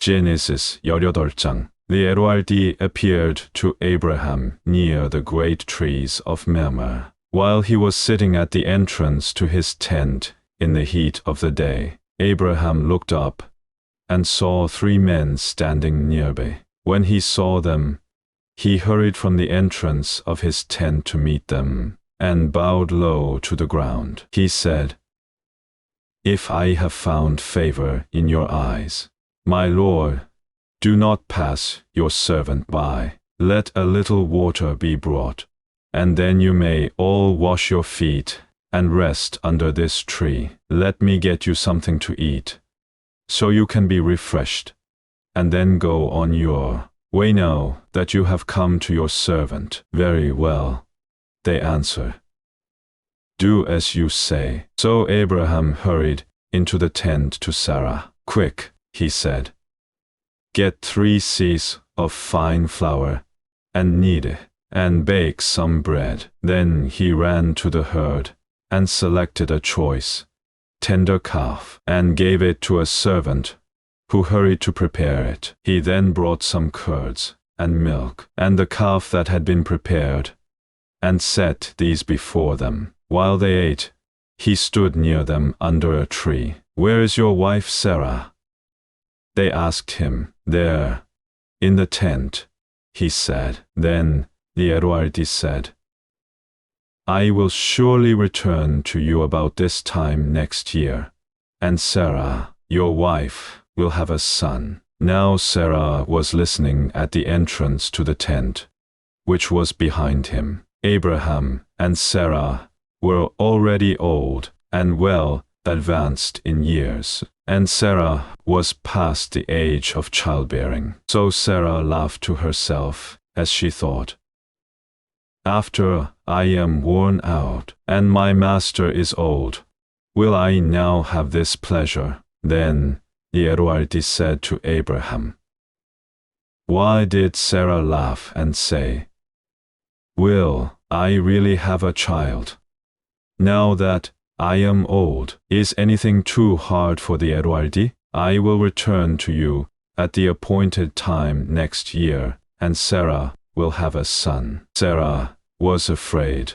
Genesis 18장. The LORD appeared to Abraham near the great trees of Mamre, while he was sitting at the entrance to his tent in the heat of the day. Abraham looked up and saw 3 men standing nearby. When he saw them, he hurried from the entrance of his tent to meet them, and bowed low to the ground. He said, "If I have found favor in your eyes, my Lord, do not pass your servant by. Let a little water be brought, and then you may all wash your feet and rest under this tree. Let me get you something to eat, so you can be refreshed, and then go on your way now that you have come to your servant." "Very well," they answered. "Do as you say." So Abraham hurried into the tent to Sarah. "Quick," he said, "get 3 seahs of fine flour and knead it, and bake some bread." Then he ran to the herd and selected a choice, tender calf, and gave it to a servant who hurried to prepare it. He then brought some curds and milk and the calf that had been prepared, and set these before them. While they ate, he stood near them under a tree. "Where is your wife Sarah?" they asked him. "There, in the tent," he said. Then the LORD said, "I will surely return to you about this time next year, and Sarah, your wife, will have a son." Now Sarah was listening at the entrance to the tent, which was behind him. Abraham and Sarah were already old and well advanced in years, and Sarah was past the age of childbearing. So Sarah laughed to herself as she thought, "After I am worn out and my master is old, will I now have this pleasure?" Then the LORD said to Abraham, "Why did Sarah laugh and say, 'Will I really have a child now that I am old?' Is anything too hard for the LORD? I will return to you at the appointed time next year, and Sarah will have a son." Sarah was afraid,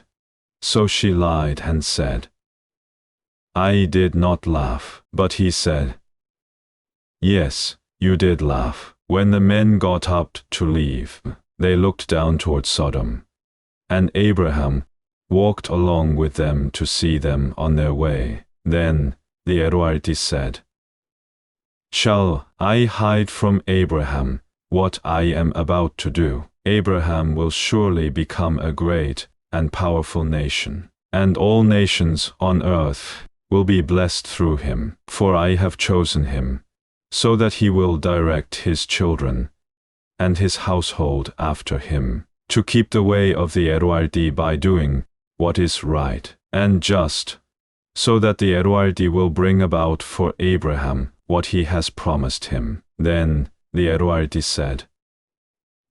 so she lied and said, "I did not laugh." But he said, "Yes, you did laugh." When the men got up to leave, they looked down toward Sodom, and Abraham walked along with them to see them on their way. Then the LORD said, "Shall I hide from Abraham what I am about to do? Abraham will surely become a great and powerful nation, and all nations on earth will be blessed through him. For I have chosen him, so that he will direct his children and his household after him, to keep the way of the LORD by doing what is right and just, so that the LORD will bring about for Abraham what he has promised him." Then the LORD said,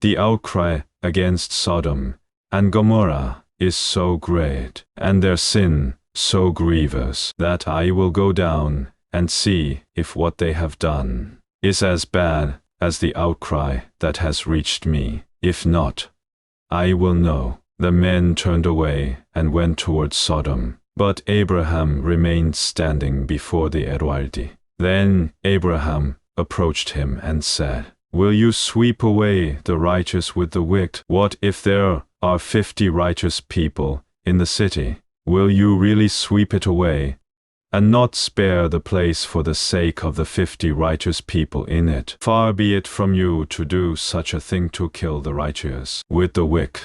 "The outcry against Sodom and Gomorrah is so great, and their sin so grievous, that I will go down and see if what they have done is as bad as the outcry that has reached me. If not, I will know." The men turned away and went towards Sodom, but Abraham remained standing before the LORD. Then Abraham approached him and said, "Will you sweep away the righteous with the wicked? What if there are 50 righteous people in the city? Will you really sweep it away, and not spare the place for the sake of the 50 righteous people in it? Far be it from you to do such a thing, to kill the righteous with the wicked,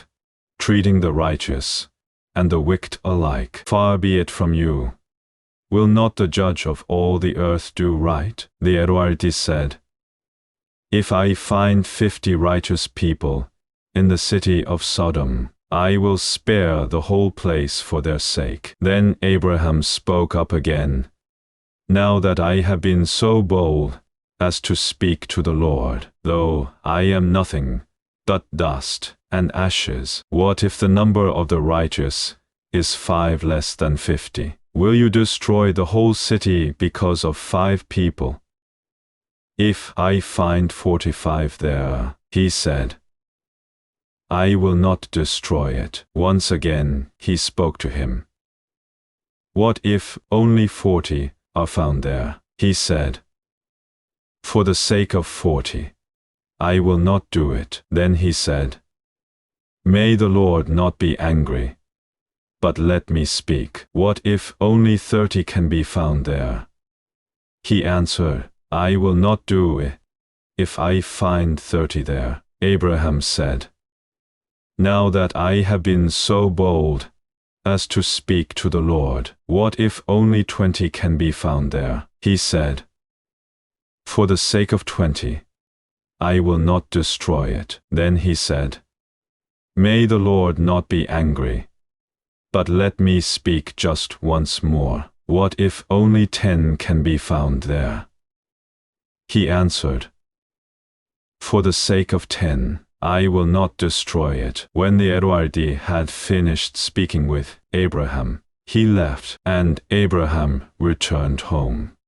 treating the righteous and the wicked alike. Far be it from you. Will not the judge of all the earth do right?" The LORD said, "If I find 50 righteous people in the city of Sodom, I will spare the whole place for their sake." Then Abraham spoke up again, "Now that I have been so bold as to speak to the Lord, though I am nothing but dust and ashes, what if the number of the righteous is 5 less than 50? Will you destroy the whole city because of 5 people? If I find 45 there, he said, I will not destroy it. Once again he spoke to him. What if only 40 are found there? He said, for the sake of 40, I will not do it. Then he said, may the Lord not be angry, but let me speak. What if only 30 can be found there? He answered, I will not do it if I find 30 there. Abraham said, now that I have been so bold as to speak to the Lord, what if only 20 can be found there? He said, for the sake of 20, I will not destroy it. Then he said, may the Lord not be angry, but let me speak just once more. What if only 10 can be found there? He answered, for the sake of 10, I will not destroy it. When the Lord had finished speaking with Abraham, he left, and Abraham returned home.